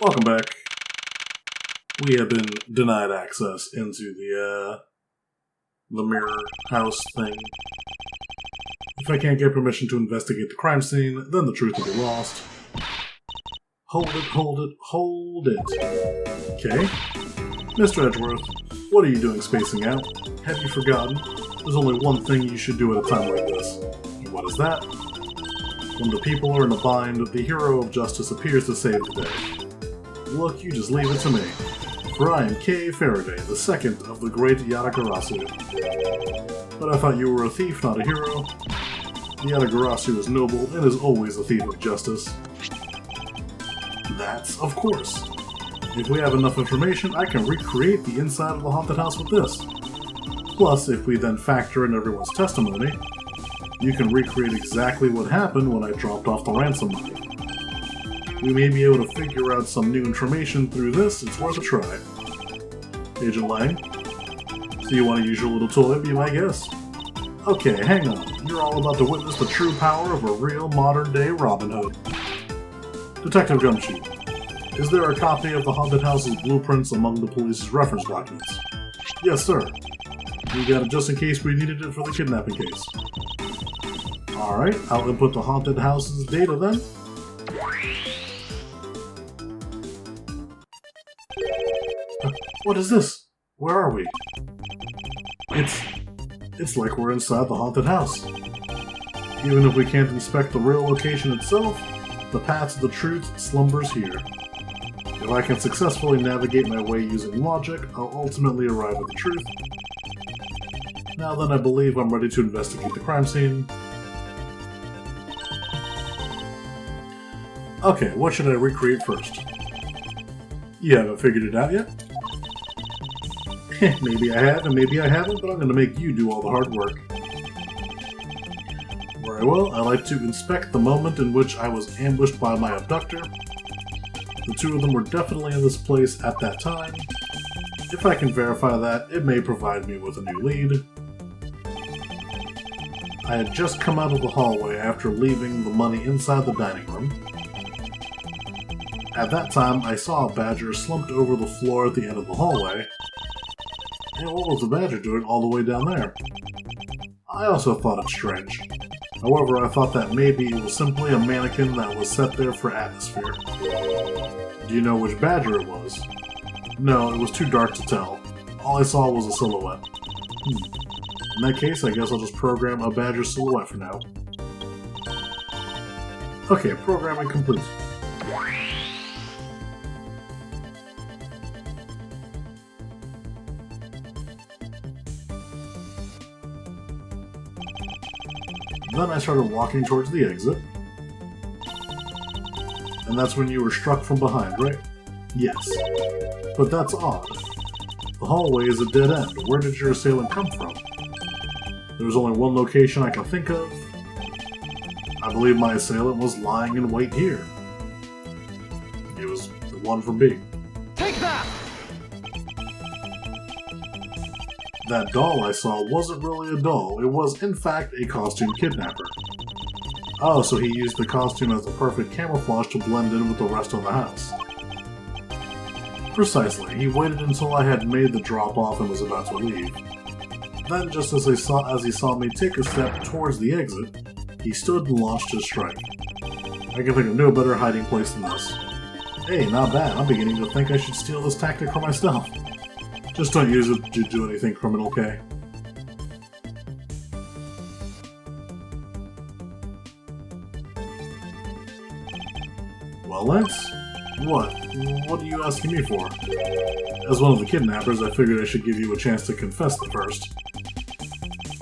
Welcome back. We have been denied access into the mirror house thing. If I can't get permission to investigate the crime scene, then the truth will be lost. Hold it. Okay. Mr. Edgeworth, what are you doing spacing out? Have you forgotten? There's only one thing you should do at a time like this. And what is that? When the people are in a bind, the hero of justice appears to save the day. Look, you just leave it to me. For I am K. Faraday, the second of the great Yatagarasu. But I thought you were a thief, not a hero. The Yatagarasu is noble and is always a thief of justice. That's of course. If we have enough information, I can recreate the inside of the haunted house with this. Plus, if we then factor in everyone's testimony, you can recreate exactly what happened when I dropped off the ransom money. We may be able to figure out some new information through this. It's worth a try. Agent Lang? So you want to use your little toy, be my guest? Okay, hang on. You're all about to witness the true power of a real modern-day Robin Hood. Detective Gumshoe, is there a copy of the haunted house's blueprints among the police's reference documents? Yes, sir. We got it just in case we needed it for the kidnapping case. Alright, I'll input the haunted house's data then. What is this? Where are we? It's like we're inside the haunted house. Even if we can't inspect the real location itself, the path to the truth slumbers here. If I can successfully navigate my way using logic, I'll ultimately arrive at the truth. Now then, I believe I'm ready to investigate the crime scene. Okay, what should I recreate first? You haven't figured it out yet? Maybe I have and maybe I haven't, but I'm going to make you do all the hard work. Very well, I like to inspect the moment in which I was ambushed by my abductor. The two of them were definitely in this place at that time. If I can verify that, it may provide me with a new lead. I had just come out of the hallway after leaving the money inside the dining room. At that time, I saw a badger slumped over the floor at the end of the hallway. And what was the badger doing all the way down there? I also thought it strange. However, I thought that maybe it was simply a mannequin that was set there for atmosphere. Do you know which badger it was? No, it was too dark to tell. All I saw was a silhouette. In that case, I guess I'll just program a badger silhouette for now. Okay, programming complete. Then I started walking towards the exit. And that's when you were struck from behind, right? Yes. But that's odd. The hallway is a dead end. Where did your assailant come from? There's only one location I can think of. I believe my assailant was lying in wait here. It was the one from B. Take that! That doll I saw wasn't really a doll. It was, in fact, a costume kidnapper. Oh, so he used the costume as the perfect camouflage to blend in with the rest of the house. Precisely. He waited until I had made the drop-off and was about to leave. Then, just as he saw me take a step towards the exit, he stood and launched his strike. I can think of no better hiding place than this. Hey, not bad. I'm beginning to think I should steal this tactic for myself. Just don't use it to do anything criminal, okay? Well, Lance? What? What are you asking me for? As one of the kidnappers, I figured I should give you a chance to confess the first.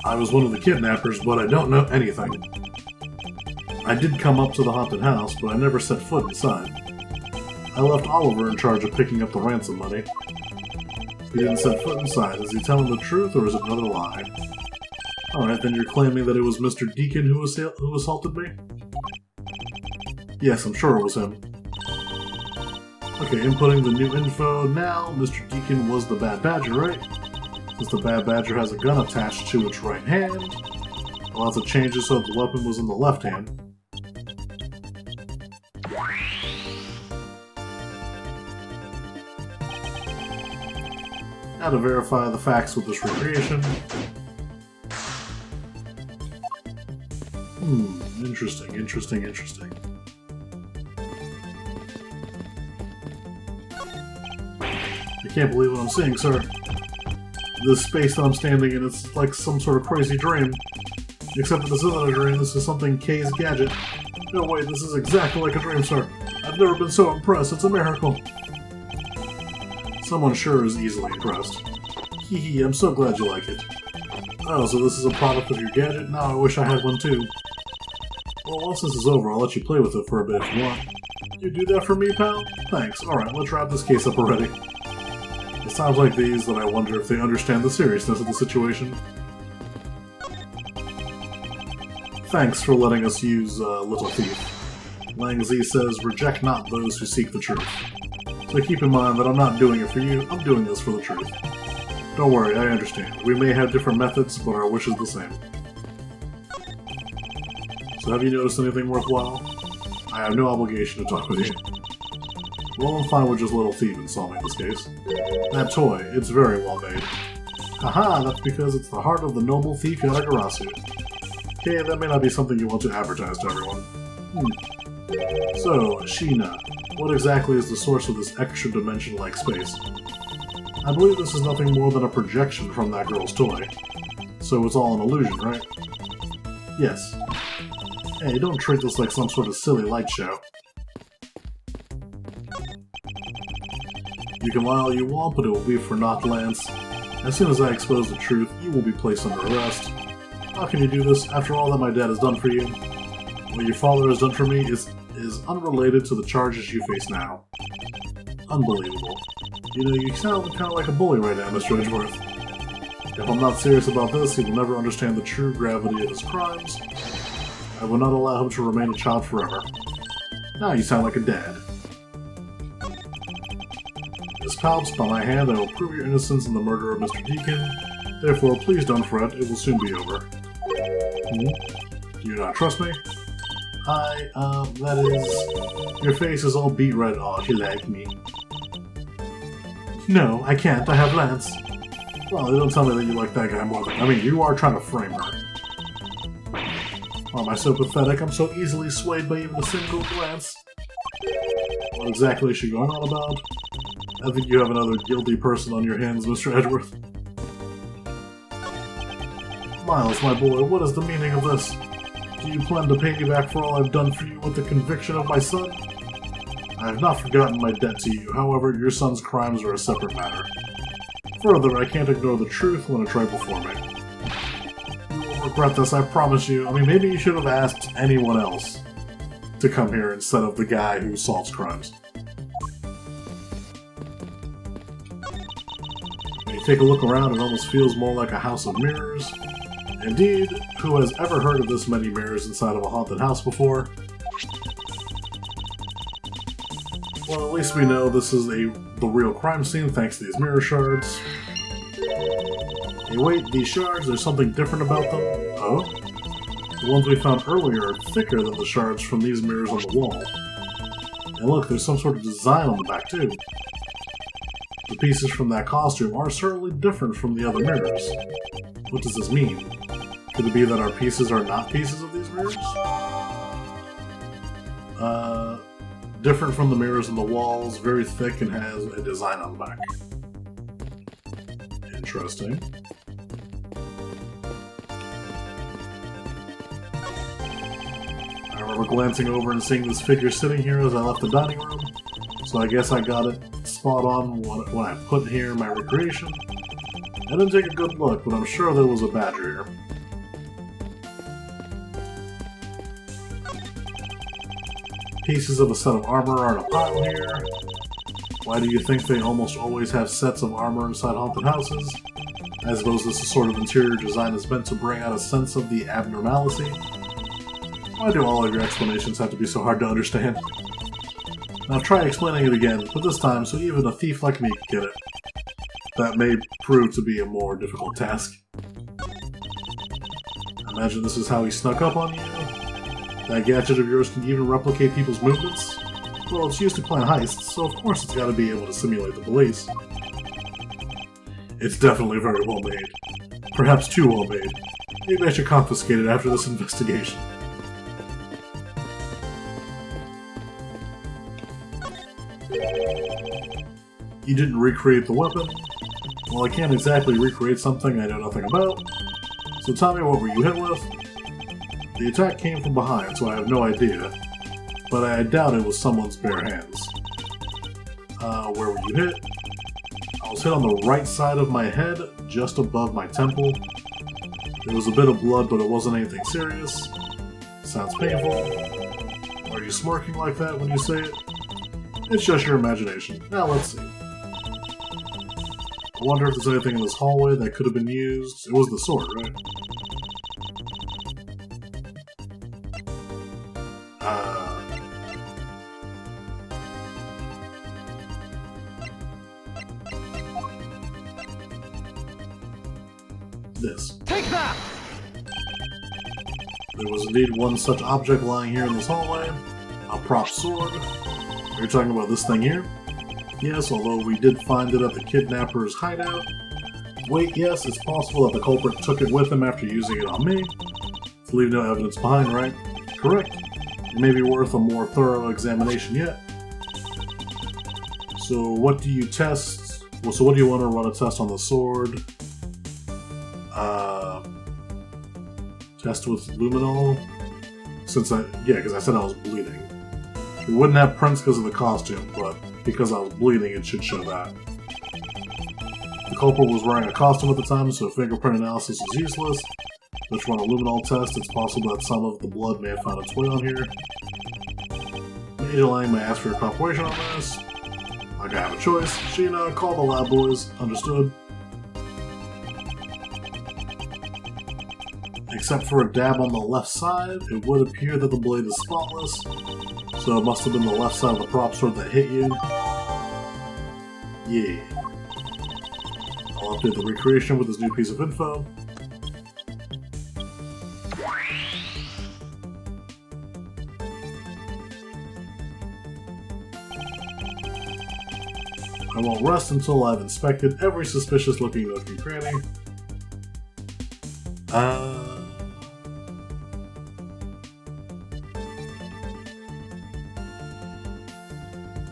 I was one of the kidnappers, but I don't know anything. I did come up to the haunted house, but I never set foot inside. I left Oliver in charge of picking up the ransom money. He didn't set foot inside. Is he telling the truth, or is it another lie? Alright, then you're claiming that it was Mr. Deacon who assaulted me? Yes, I'm sure it was him. Okay, inputting the new info now. Mr. Deacon was the bad badger, right? Since the bad badger has a gun attached to its right hand, I'll have to change it so the weapon was in the left hand. Now to verify the facts with this recreation. Interesting. I can't believe what I'm seeing, sir. This space that I'm standing in, it's like some sort of crazy dream. Except that this isn't a dream, this is something Kay's gadget. No, wait, this is exactly like a dream, sir. I've never been so impressed, it's a miracle. Someone sure is easily impressed. Hee hee, I'm so glad you like it. Oh, so this is a product of your gadget? Now I wish I had one too. Well, once this is over, I'll let you play with it for a bit if you want. You do that for me, pal? Thanks. Alright, let's wrap this case up already. It's times like these that I wonder if they understand the seriousness of the situation. Thanks for letting us use Little Thief. Lang Z says, reject not those who seek the truth. So keep in mind that I'm not doing it for you, I'm doing this for the truth. Don't worry, I understand. We may have different methods, but our wish is the same. So have you noticed anything worthwhile? I have no obligation to talk with you. Well, I'm fine with just Little Thief in solving this case. That toy, it's very well made. Haha, that's because it's the heart of the noble thief Yatagarasu. Okay, that may not be something you want to advertise to everyone. So, Sheena, what exactly is the source of this extra dimension-like space? I believe this is nothing more than a projection from that girl's toy. So it's all an illusion, right? Yes. Hey, don't treat this like some sort of silly light show. You can lie all you want, but it will be for naught, Lance. As soon as I expose the truth, you will be placed under arrest. How can you do this after all that my dad has done for you? What your father has done for me is unrelated to the charges you face now. Unbelievable. You know, you sound kind of like a bully right now, Mr. Edgeworth. If I'm not serious about this, he will never understand the true gravity of his crimes. I will not allow him to remain a child forever. Now you sound like a dad. Miss Palps, by my hand, I will prove your innocence in the murder of Mr. Deacon. Therefore, please don't fret, it will soon be over. Do you not trust me? That is... Your face is all beet red. Oh, you like me. No, I can't. I have Lance. Well, don't tell me that you like that guy more than... I mean, you are trying to frame her. Oh, am I so pathetic? I'm so easily swayed by even a single glance. What exactly is she going on about? I think you have another guilty person on your hands, Mr. Edgeworth. Miles, my boy, what is the meaning of this? Do you plan to pay me back for all I've done for you with the conviction of my son? I have not forgotten my debt to you, however, your son's crimes are a separate matter. Further, I can't ignore the truth when it's right before me. You will regret this, I promise you. I mean, maybe you should have asked anyone else to come here instead of the guy who solves crimes. When you take a look around, it almost feels more like a house of mirrors. Indeed, who has ever heard of this many mirrors inside of a haunted house before? Well, at least we know this is the real crime scene thanks to these mirror shards. Hey wait, these shards, there's something different about them? Oh? The ones we found earlier are thicker than the shards from these mirrors on the wall. And look, there's some sort of design on the back too. The pieces from that costume are certainly different from the other mirrors. What does this mean? Could it be that our pieces are not pieces of these mirrors? Different from the mirrors on the walls, very thick and has a design on the back. Interesting. I remember glancing over and seeing this figure sitting here as I left the dining room, so I guess I got it spot on when I put here my recreation. I didn't take a good look, but I'm sure there was a badger here. Pieces of a set of armor are in a pile here. Why do you think they almost always have sets of armor inside haunted houses? I suppose this sort of interior design is meant to bring out a sense of the abnormality. Why do all of your explanations have to be so hard to understand? Now try explaining it again, but this time so even a thief like me can get it. That may prove to be a more difficult task. Imagine this is how he snuck up on you. That gadget of yours can even replicate people's movements? Well, it's used to plan heists, so of course it's got to be able to simulate the police. It's definitely very well made. Perhaps too well made. Maybe I should confiscate it after this investigation. You didn't recreate the weapon? Well, I can't exactly recreate something I know nothing about. So tell me, what were you hit with? The attack came from behind, so I have no idea. But I doubt it was someone's bare hands. Where were you hit? I was hit on the right side of my head, just above my temple. There was a bit of blood, but it wasn't anything serious. Sounds painful. Are you smirking like that when you say it? It's just your imagination. Now let's see. I wonder if there's anything in this hallway that could have been used. It was the sword, right? This. Take that! There was indeed one such object lying here in this hallway. A prop sword. Are you talking about this thing here? Yes, although we did find it at the kidnapper's hideout. Wait, yes, it's possible that the culprit took it with him after using it on me. To leave no evidence behind, right? Correct. It may be worth a more thorough examination yet. So what do you test? Well, so what do you want to run a test on the sword? Test with luminol? Because I said I was bleeding. It wouldn't have prints because of the costume, but because I was bleeding, it should show that. The culprit was wearing a costume at the time, so fingerprint analysis is useless. Let's run a luminol test. It's possible that some of the blood may have found its way on here. Major Lang may ask for your cooperation on this. Like I have a choice. Sheena, call the lab boys. Understood. Except for a dab on the left side, it would appear that the blade is spotless. So it must have been the left side of the prop sword that hit you. Yeah. I'll update the recreation with this new piece of info. I won't rest until I've inspected every suspicious looking nook and cranny.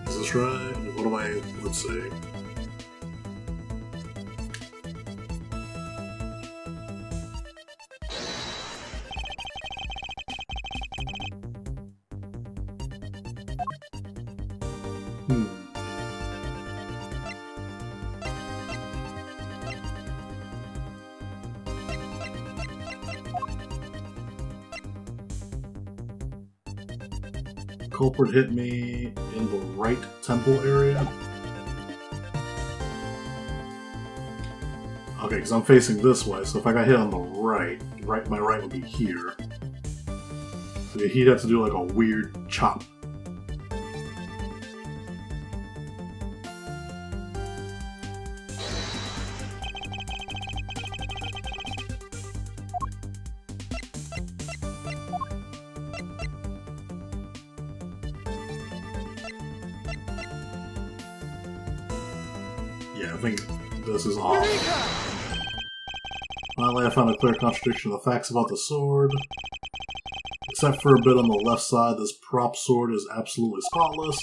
Is this right? What am I... let's see. Culprit hit me in the right temple area. Okay, because I'm facing this way, so if I got hit on the right, my right would be here. So he'd have to do like a weird chop. Yeah, I think this is off. Finally, I found a clear contradiction of the facts about the sword. Except for a bit on the left side, this prop sword is absolutely spotless.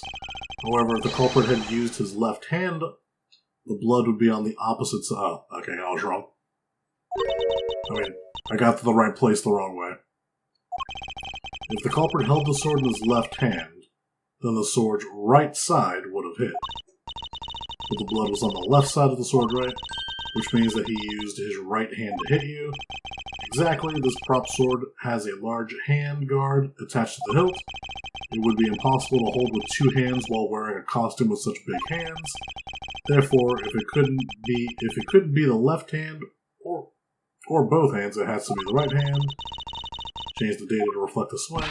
However, if the culprit had used his left hand, the blood would be on the opposite side. Oh, okay, I was wrong. I mean, I got to the right place the wrong way. If the culprit held the sword in his left hand, then the sword's right side would have hit. But the blood was on the left side of the sword, right? Which means that he used his right hand to hit you. Exactly, this prop sword has a large hand guard attached to the hilt. It would be impossible to hold with two hands while wearing a costume with such big hands. Therefore, if it couldn't be the left hand or both hands, it has to be the right hand. Change the data to reflect the swing.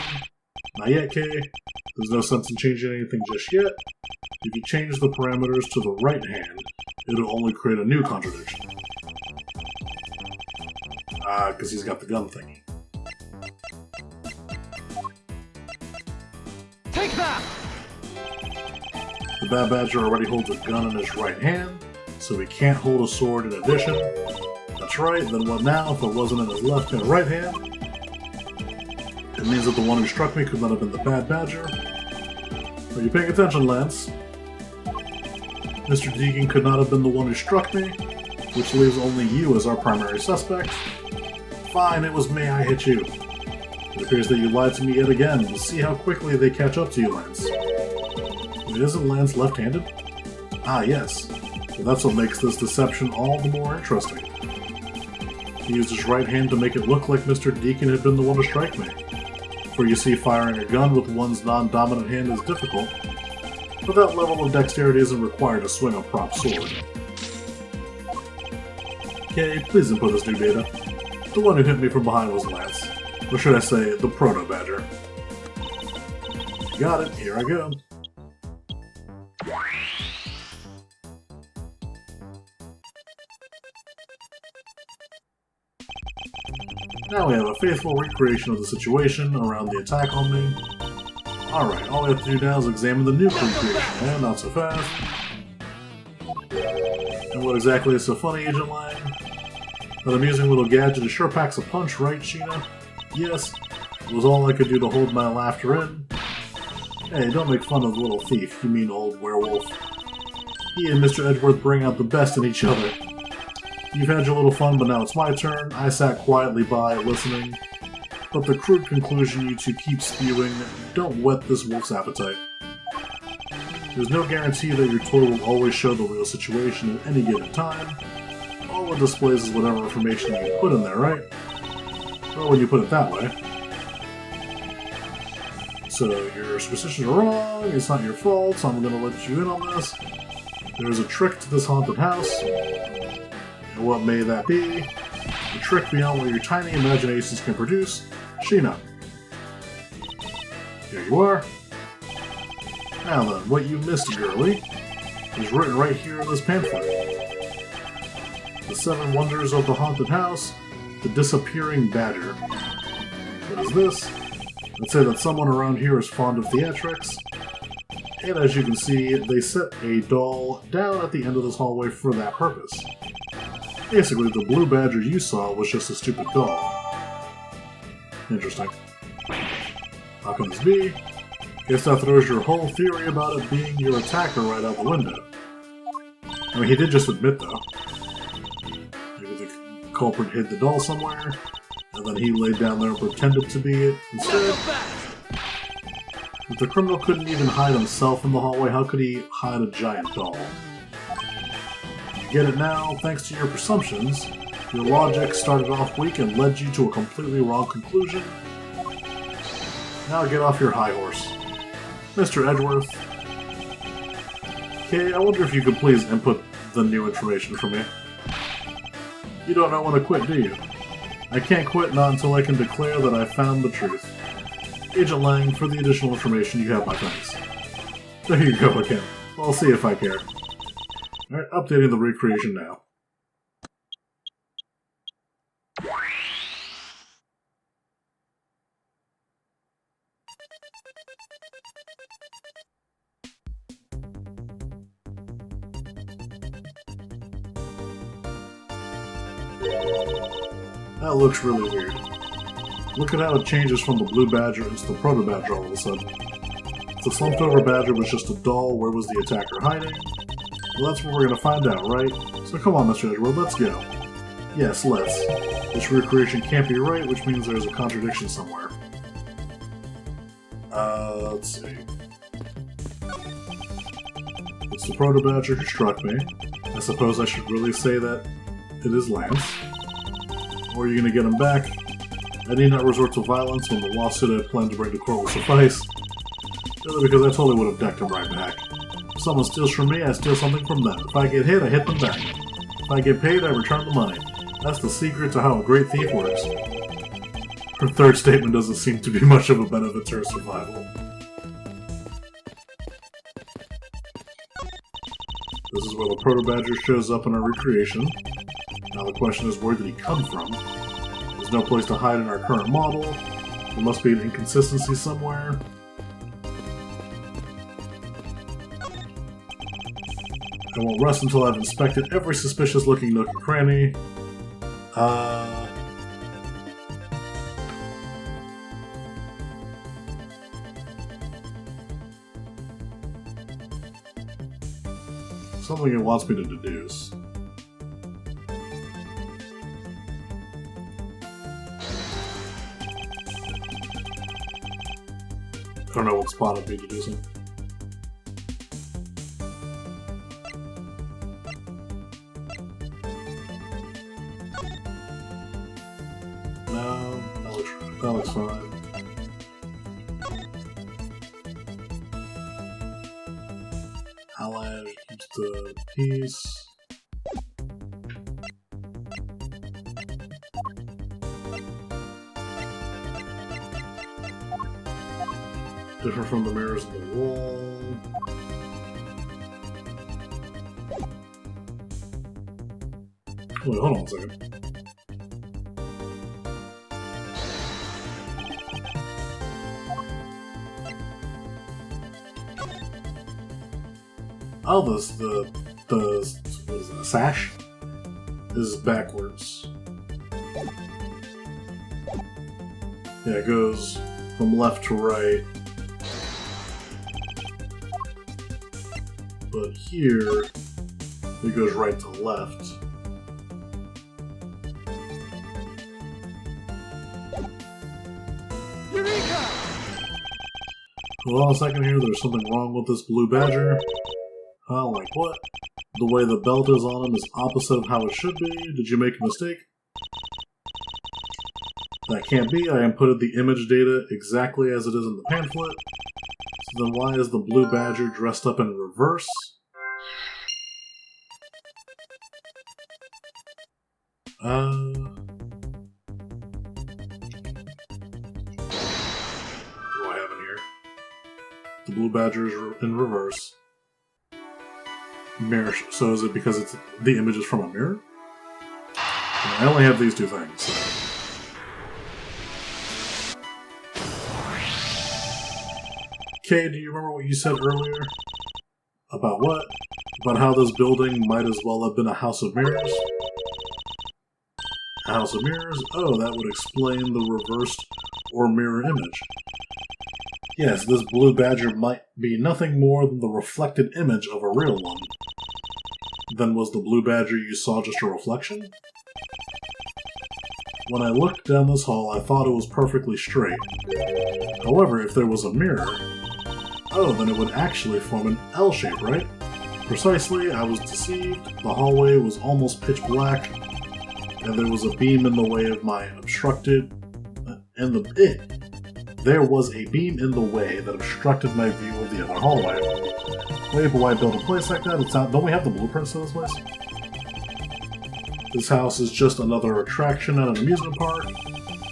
Not yet, Kay. There's no sense in changing anything just yet. If you change the parameters to the right hand, it'll only create a new contradiction. Because he's got the gun thingy. Take that! The Bad Badger already holds a gun in his right hand, so he can't hold a sword in addition. That's right, then what now if it wasn't in his left and right hand? It means that the one who struck me could not have been the bad badger. Are you paying attention, Lance? Mr. Deegan could not have been the one who struck me, which leaves only you as our primary suspect. Fine, it was me, I hit you. It appears that you lied to me yet again. We'll see how quickly they catch up to you, Lance. Wait, isn't Lance left-handed? Ah, yes. Well, that's what makes this deception all the more interesting. He used his right hand to make it look like Mr. Deacon had been the one to strike me. For you see, firing a gun with one's non-dominant hand is difficult, but that level of dexterity isn't required to swing a prop sword. Okay, please input this new data. The one who hit me from behind was Lance. Or should I say, the Proto-Badger. Got it, here I go. Now we have a faithful recreation of the situation around the attack on me. Alright, all we have to do now is examine the new recreation, and not so fast. And what exactly is so funny, Agent Lang? That amusing little gadget sure packs a punch, right, Sheena? Yes, it was all I could do to hold my laughter in. Hey, don't make fun of the little thief, you mean old werewolf. He and Mr. Edgeworth bring out the best in each other. You've had your little fun, but now it's my turn. I sat quietly by, listening. But the crude conclusion you two keep spewing, don't whet this wolf's appetite. There's no guarantee that your toy will always show the real situation at any given time. All it displays is whatever information you put in there, right? Well, when you put it that way. So, your superstitions are wrong, it's not your fault, so I'm gonna let you in on this. There's a trick to this haunted house. And what may that be? A trick beyond what your tiny imaginations can produce. Sheena. Here you are. Now then, what you missed, girlie, is written right here in this pamphlet. The 7 Wonders of the Haunted House, the Disappearing Badger. What is this? Let's say that someone around here is fond of theatrics, and as you can see, they set a doll down at the end of this hallway for that purpose. Basically, the blue badger you saw was just a stupid doll. Interesting. How can this be? Guess that throws your whole theory about it being your attacker right out the window. I mean, he did just admit, though. Maybe the culprit hid the doll somewhere, and then he laid down there and pretended to be it instead. If the criminal couldn't even hide himself in the hallway, how could he hide a giant doll? Get it now, thanks to your presumptions. Your logic started off weak and led you to a completely wrong conclusion. Now get off your high horse. Mr. Edgeworth. Okay, I wonder if you could please input the new information for me. You don't know when to quit, do you? I can't quit not until I can declare that I found the truth. Agent Lang, for the additional information, you have my thanks. There you go again. I'll see if I care. Alright, updating the recreation now. That looks really weird. Look at how it changes from the blue badger into the proto-badger all of a sudden. If the slumped over badger was just a doll, where was the attacker hiding? Well, that's what we're gonna find out, right? So come on, Mr. Edgeworth, let's go. Yes, let's. This recreation can't be right, which means there's a contradiction somewhere. Let's see. It's the proto-badger who struck me. I suppose I should really say that it is Lance. Or are you gonna get him back? I need not resort to violence when the lawsuit I planned to bring to court will suffice. Really, because I totally would have decked him right back. If someone steals from me, I steal something from them. If I get hit, I hit them back. If I get paid, I return the money. That's the secret to how a great thief works. Her third statement doesn't seem to be much of a benefit to her survival. This is where the proto-badger shows up in our recreation. Now the question is, where did he come from? There's no place to hide in our current model. There must be an inconsistency somewhere. I won't rest until I've inspected every suspicious-looking nook and cranny. Something it wants me to deduce. I don't know what spot I'd be deducing. No, that looks fine. Ally keeps the peace. Different from the mirrors in the wall. Wait, hold on a second. Oh, what is it, sash is backwards. Yeah, it goes from left to right. But here, it goes right to left. Eureka! Hold on a second here, there's something wrong with this blue badger. Like what? The way the belt is on him is opposite of how it should be. Did you make a mistake? That can't be. I inputted the image data exactly as it is in the pamphlet. So then why is the blue badger dressed up in reverse? What do I have in here? The blue badger is in reverse. Mirror. So is it because it's the image is from a mirror? I only have these two things. So. Kay, do you remember what you said earlier? About what? About how this building might as well have been a house of mirrors? A house of mirrors? Oh, that would explain the reversed or mirror image. Yes, this blue badger might be nothing more than the reflected image of a real one. Then was the blue badger you saw just a reflection? When I looked down this hall, I thought it was perfectly straight. However, if there was a mirror... Oh, then it would actually form an L shape, right? Precisely, I was deceived. The hallway was almost pitch black, and there was a beam in the way of my obstructed... There was a beam in the way that obstructed my view of the other hallway. Wait, but why build a place like that? Don't we have the blueprints to this place? This house is just another attraction at an amusement park.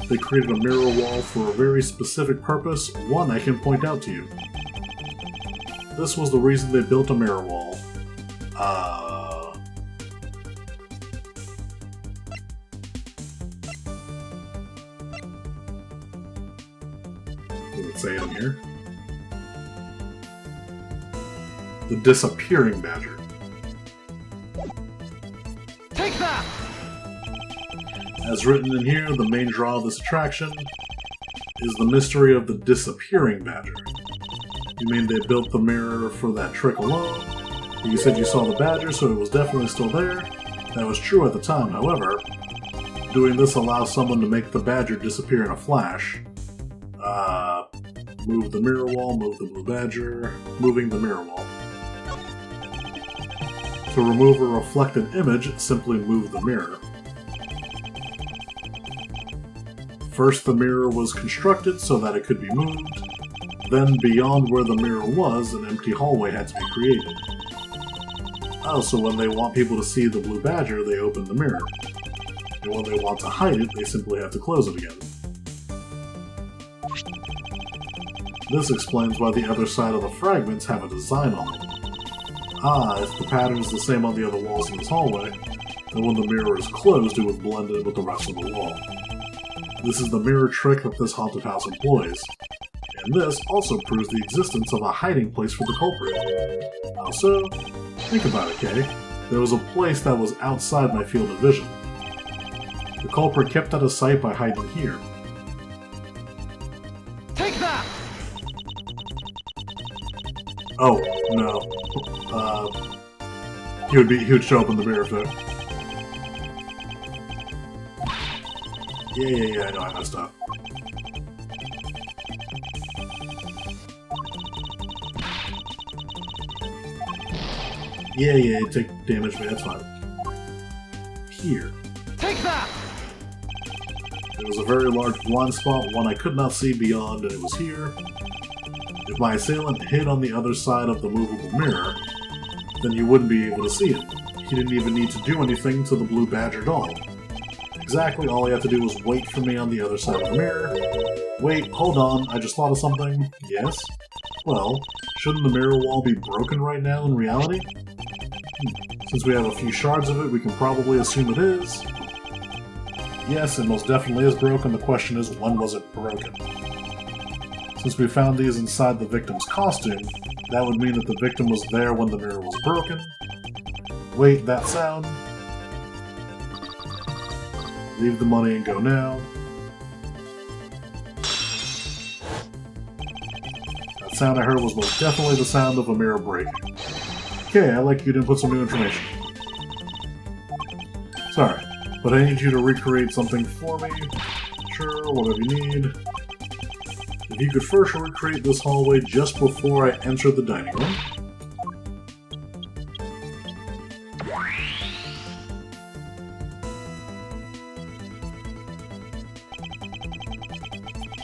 They created a mirror wall for a very specific purpose, one I can point out to you. This was the reason they built a mirror wall. Does it say it in here? The disappearing badger. Take that! As written in here, the main draw of this attraction is the mystery of the disappearing badger. You mean they built the mirror for that trick alone? You said you saw the badger, so it was definitely still there. That was true at the time, however. Doing this allows someone to make the badger disappear in a flash. Move the mirror wall, move the blue badger, moving the mirror wall. To remove a reflected image, simply move the mirror. First, the mirror was constructed so that it could be moved. Then, beyond where the mirror was, an empty hallway had to be created. Oh, so when they want people to see the blue badger, they open the mirror. And when they want to hide it, they simply have to close it again. This explains why the other side of the fragments have a design on them. Ah, if the pattern is the same on the other walls in this hallway, then when the mirror is closed, it would blend in with the rest of the wall. This is the mirror trick that this haunted house employs. And this also proves the existence of a hiding place for the culprit. How so? Think about it, Kay. There was a place that was outside my field of vision. The culprit kept out of sight by hiding here. Take that! Oh, no. He would show up in the mirror fit. Yeah, I know I messed up. Yeah, take damage, man, that's fine. Here. Take that! There was a very large blind spot, one I could not see beyond, and it was here. If my assailant hid on the other side of the movable mirror, then you wouldn't be able to see it. He didn't even need to do anything to the blue badger doll. Exactly all he had to do was wait for me on the other side of the mirror. Wait, hold on, I just thought of something. Yes? Well, shouldn't the mirror wall be broken right now in reality? Since we have a few shards of it, we can probably assume it is. Yes, it most definitely is broken. The question is, when was it broken? Since we found these inside the victim's costume, that would mean that the victim was there when the mirror was broken. Wait, that sound? Leave the money and go now. That sound I heard was most definitely the sound of a mirror breaking. Okay, I like you to input some new information. Sorry, but I need you to recreate something for me. Sure, whatever you need. If you could first recreate this hallway just before I enter the dining room.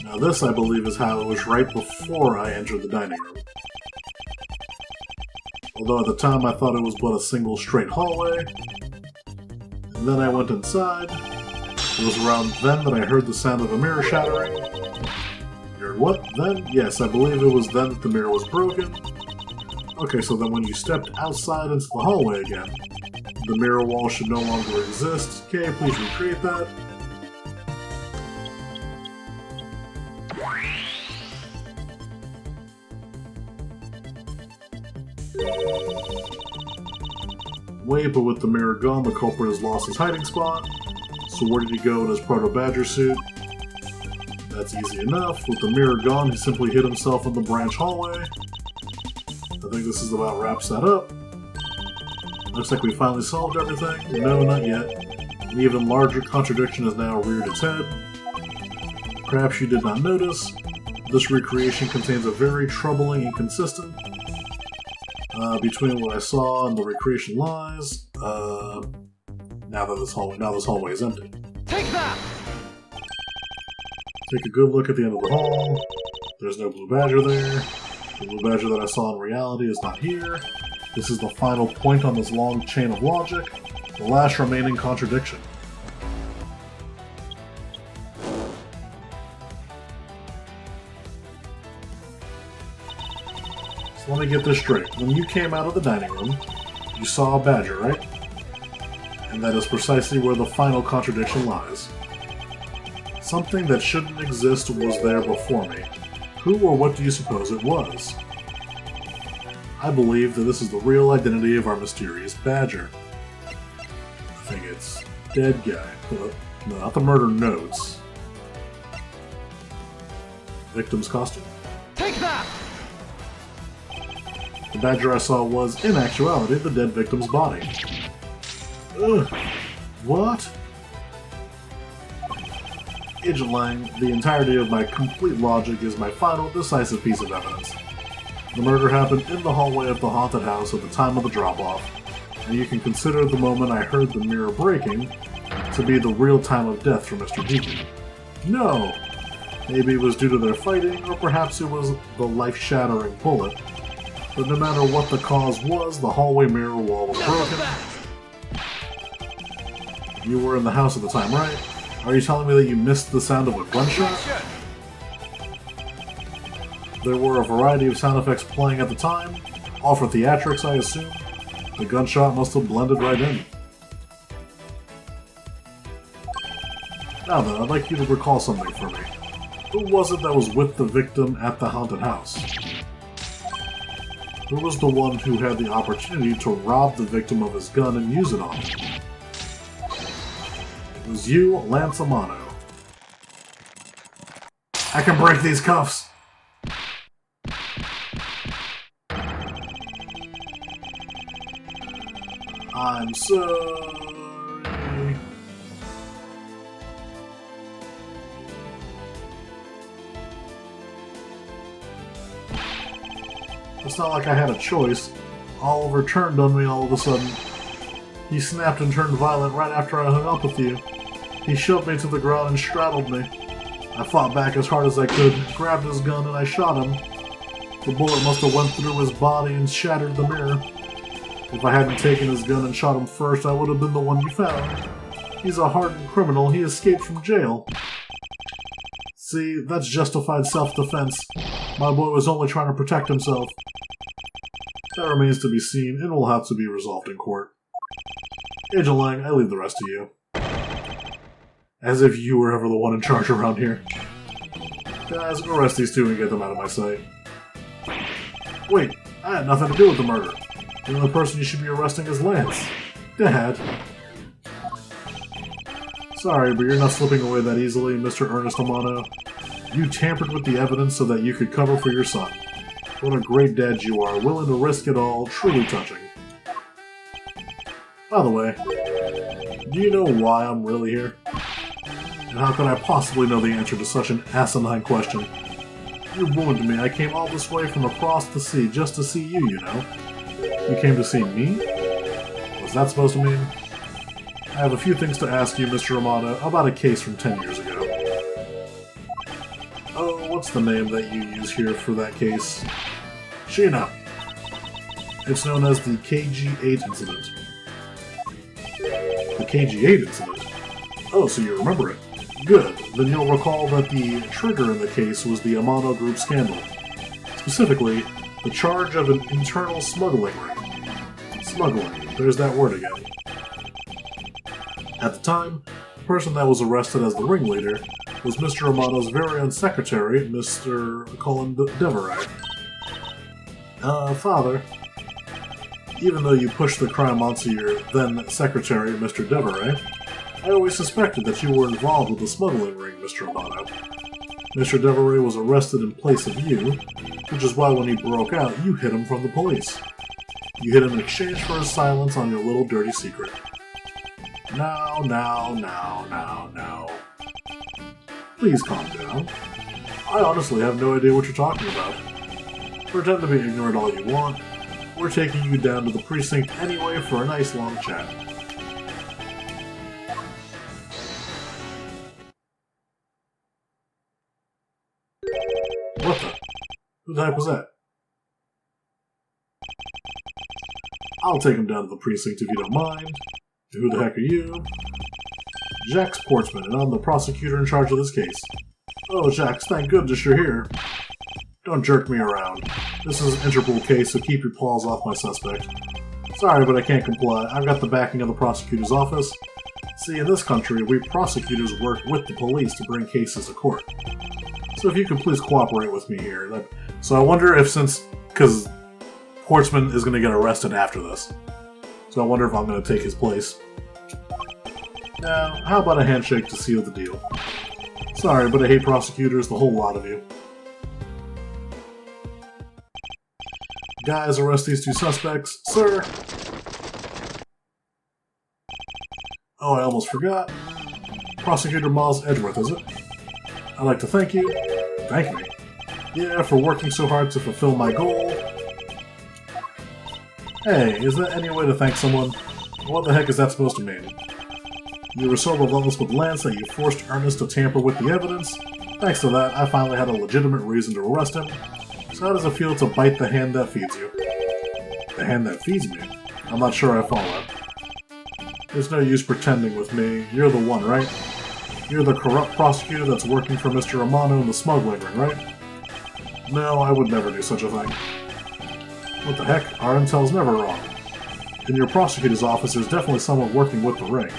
Now this, I believe, is how it was right before I entered the dining room. Although at the time I thought it was but a single straight hallway. And then I went inside. It was around then that I heard the sound of a mirror shattering. You heard what? Then? Yes, I believe it was then that the mirror was broken. Okay, so then when you stepped outside into the hallway again, the mirror wall should no longer exist. Okay, please recreate that. Wait, but with the mirror gone, the culprit has lost his hiding spot. So where did he go in his proto-badger suit? That's easy enough. With the mirror gone, he simply hid himself in the branch hallway. I think this is about wraps that up. Looks like we finally solved everything. No, not yet. An even larger contradiction has now reared its head. Perhaps you did not notice. This recreation contains a very troubling inconsistent between what I saw and the recreation lies. Now this hallway is empty. Take that! Take a good look at the end of the hall. There's no blue badger there. The blue badger that I saw in reality is not here. This is the final point on this long chain of logic. The last remaining contradiction. So let me get this straight. When you came out of the dining room, you saw a badger, right? And that is precisely where the final contradiction lies. Something that shouldn't exist was there before me. Who or what do you suppose it was? I believe that this is the real identity of our mysterious badger. I think it's dead guy. No, not the murder notes. Victim's costume. Take that! The badger I saw was, in actuality, the dead victim's body. Ugh. What? Agent Lang, the entirety of my complete logic is my final, decisive piece of evidence. The murder happened in the hallway of the haunted house at the time of the drop-off, and you can consider the moment I heard the mirror breaking to be the real time of death for Mr. Deacon. No! Maybe it was due to their fighting, or perhaps it was the life-shattering bullet. But no matter what the cause was, the hallway mirror wall was broken. You were in the house at the time, right? Are you telling me that you missed the sound of a gunshot? There were a variety of sound effects playing at the time, all for theatrics, I assume. The gunshot must have blended right in. Now then, I'd like you to recall something for me. Who was it that was with the victim at the haunted house? Who was the one who had the opportunity to rob the victim of his gun and use it on him? It was you, Lance Amano. I can break these cuffs! I'm sorry. It's not like I had a choice. Oliver turned on me all of a sudden. He snapped and turned violent right after I hung up with you. He shoved me to the ground and straddled me. I fought back as hard as I could, grabbed his gun, and I shot him. The bullet must have went through his body and shattered the mirror. If I hadn't taken his gun and shot him first, I would have been the one you found. He's a hardened criminal. He escaped from jail. See, that's justified self-defense. My boy was only trying to protect himself. That remains to be seen, and will have to be resolved in court. Agent Lang, I leave the rest to you. As if you were ever the one in charge around here. Guys, arrest these two and get them out of my sight. Wait, I had nothing to do with the murder. The only person you should be arresting is Lance. Dad. Sorry, but you're not slipping away that easily, Mr. Ernest Amano. You tampered with the evidence so that you could cover for your son. What a great dad you are, willing to risk it all, truly touching. By the way, do you know why I'm really here? And how could I possibly know the answer to such an asinine question? You ruined me. I came all this way from across the sea just to see you, you know. You came to see me? What's that supposed to mean? I have a few things to ask you, Mr. Amano, about a case from 10 years ago. Oh, what's the name that you use here for that case? Sheena. It's known as the KG-8 incident. The KG-8 incident? Oh, so you remember it. Good. Then you'll recall that the trigger in the case was the Amano Group scandal. Specifically, the charge of an internal smuggling ring. Smuggling. There's that word again. At the time, the person that was arrested as the ringleader was Mr. Amano's very own secretary, Mr. Colin Deveray. Father, even though you pushed the crime onto your then-secretary, Mr. Deveray, I always suspected that you were involved with the smuggling ring, Mr. Amano. Mr. Deveray was arrested in place of you, which is why when he broke out, you hid him from the police. You hid him in exchange for his silence on your little dirty secret. Now. Please calm down. I honestly have no idea what you're talking about. Pretend to be ignorant all you want. We're taking you down to the precinct anyway for a nice long chat. What the? Who the heck was that? I'll take him down to the precinct if you don't mind. Who the heck are you? Jax Portsman, and I'm the prosecutor in charge of this case. Oh, Jax, thank goodness you're here. Don't jerk me around. This is an Interpol case, so keep your paws off my suspect. Sorry, but I can't comply. I've got the backing of the prosecutor's office. See, in this country, we prosecutors work with the police to bring cases to court. So if you could please cooperate with me here. So I wonder if because Portsman is going to get arrested after this. So I wonder if I'm going to take his place. Now, how about a handshake to seal the deal? Sorry, but I hate prosecutors, the whole lot of you. Guys, arrest these two suspects. Sir! Oh, I almost forgot. Prosecutor Miles Edgeworth, is it? I'd like to thank you. Thank me? Yeah, for working so hard to fulfill my goal. Hey, is there any way to thank someone? What the heck is that supposed to mean? You were so relentless with Lance that you forced Ernest to tamper with the evidence. Thanks to that, I finally had a legitimate reason to arrest him. So how does it feel to bite the hand that feeds you? The hand that feeds me? I'm not sure I follow. There's no use pretending with me. You're the one, right? You're the corrupt prosecutor that's working for Mr. Amano in the smuggling ring, right? No, I would never do such a thing. What the heck? Our intel's never wrong. In your prosecutor's office, there's definitely someone working with the ring.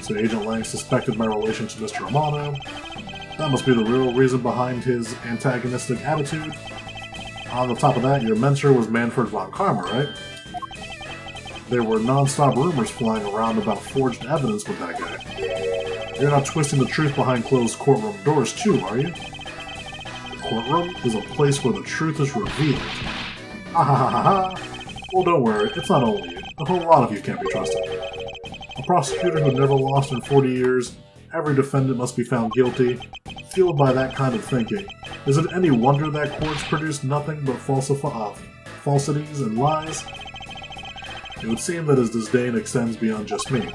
So Agent Lang suspected my relation to Mr. Amano. That must be the real reason behind his antagonistic attitude. On the top of that, your mentor was Manfred von Karma, right? There were non-stop rumors flying around about forged evidence with that guy. You're not twisting the truth behind closed courtroom doors too, are you? The courtroom is a place where the truth is revealed. Ha ha ha ha ha! Well, don't worry, it's not only you. A whole lot of you can't be trusted. A prosecutor who never lost in 40 years, every defendant must be found guilty. Fueled by that kind of thinking, is it any wonder that courts produce nothing but falsities and lies? It would seem that his disdain extends beyond just me.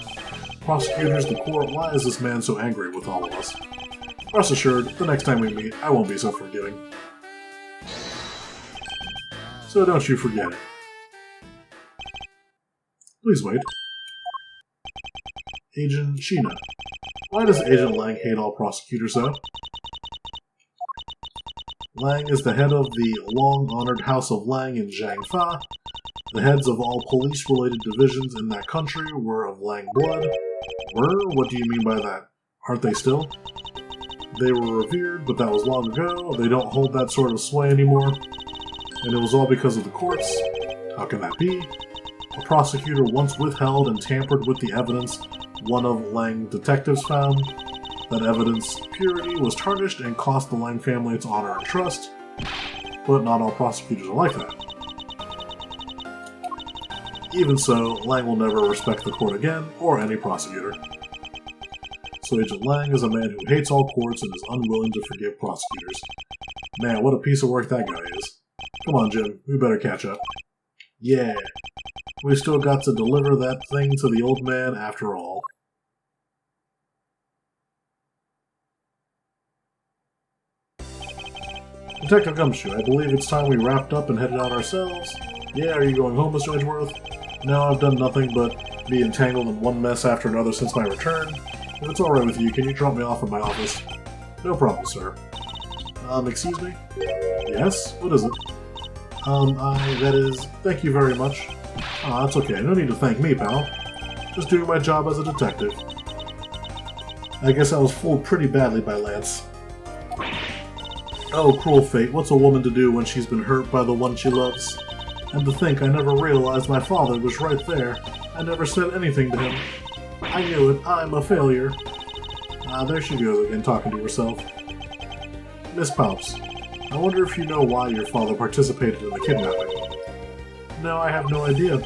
Prosecutors, the court, why is this man so angry with all of us? Rest assured, the next time we meet, I won't be so forgiving. So don't you forget it. Please wait. Agent Sheena. Why does Agent Lang hate all prosecutors so? Lang is the head of the long-honored House of Lang in Zhangfa. The heads of all police-related divisions in that country were of Lang blood. Were? What do you mean by that? Aren't they still? They were revered, but that was long ago. They don't hold that sort of sway anymore. And it was all because of the courts? How can that be? A prosecutor once withheld and tampered with the evidence one of Lang detectives found. That evidence purity was tarnished and cost the Lang family its honor and trust. But not all prosecutors are like that. Even so, Lang will never respect the court again, or any prosecutor. So Agent Lang is a man who hates all courts and is unwilling to forgive prosecutors. Man, what a piece of work that guy is. Come on, Jim, we better catch up. Yeah, we still got to deliver that thing to the old man after all. Detective Gumshoe, I believe it's time we wrapped up and headed out ourselves. Yeah, are you going home, Mr. Edgeworth? No, I've done nothing but be entangled in one mess after another since my return. If it's alright with you, can you drop me off at my office? No problem, sir. Excuse me? Yes? What is it? That is, thank you very much. That's okay. No need to thank me, pal. Just doing my job as a detective. I guess I was fooled pretty badly by Lance. Oh, cruel fate, what's a woman to do when she's been hurt by the one she loves? And to think I never realized my father was right there. I never said anything to him. I knew it. I'm a failure. There she goes again, talking to herself. Miss Palps, I wonder if you know why your father participated in the kidnapping. No, I have no idea.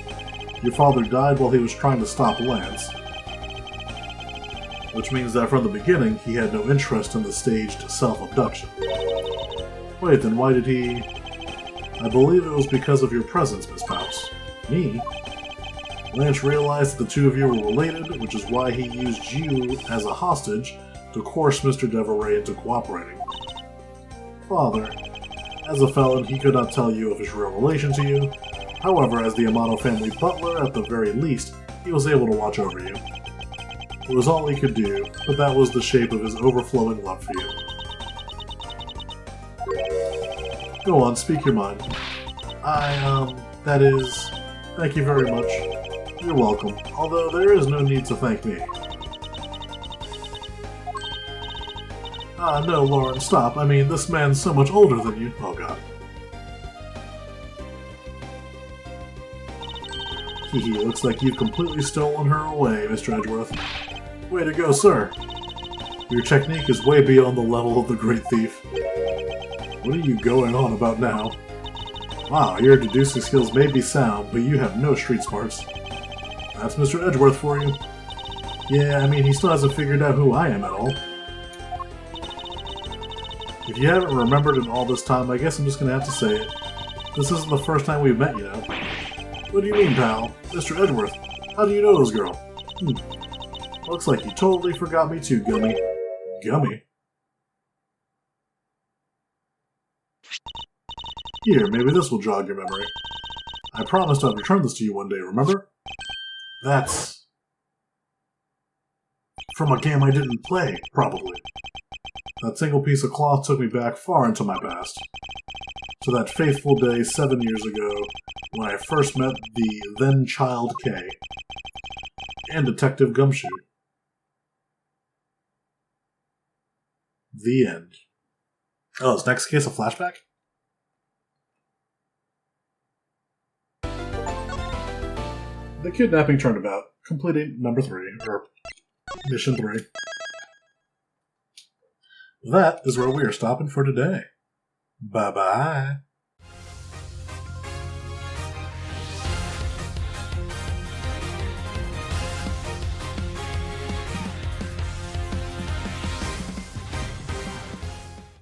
Your father died while he was trying to stop Lance. Which means that from the beginning, he had no interest in the staged self-abduction. Wait, then why did he... I believe it was because of your presence, Miss Palps. Me? Lance realized that the two of you were related, which is why he used you as a hostage to coerce Mr. Deveray into cooperating. Father. As a felon, he could not tell you of his real relation to you. However, as the Amano family butler, at the very least, he was able to watch over you. It was all he could do, but that was the shape of his overflowing love for you. Go on, speak your mind. That is... Thank you very much. You're welcome, although there is no need to thank me. No, Lauren, stop. I mean, this man's so much older than you. Oh, God. Hehe, looks like you've completely stolen her away, Mr. Edgeworth. Way to go, sir. Your technique is way beyond the level of the Great Thief. What are you going on about now? Wow, your deducing skills may be sound, but you have no street smarts. That's Mr. Edgeworth for you. Yeah, I mean, he still hasn't figured out who I am at all. If you haven't remembered in all this time, I guess I'm just gonna have to say it. This isn't the first time we've met, you know. What do you mean, pal? Mr. Edgeworth, how do you know this girl? Looks like you totally forgot me too, Gummy. Gummy? Here, maybe this will jog your memory. I promised I'd return this to you one day, remember? That's... from a game I didn't play, probably. That single piece of cloth took me back far into my past. To that faithful day 7 years ago, when I first met the then-child Kay. And Detective Gumshoe. The end. Oh, is next case a flashback? the kidnapping turnabout, completing number 3, or mission 3. That is where we are stopping for today. Bye-bye.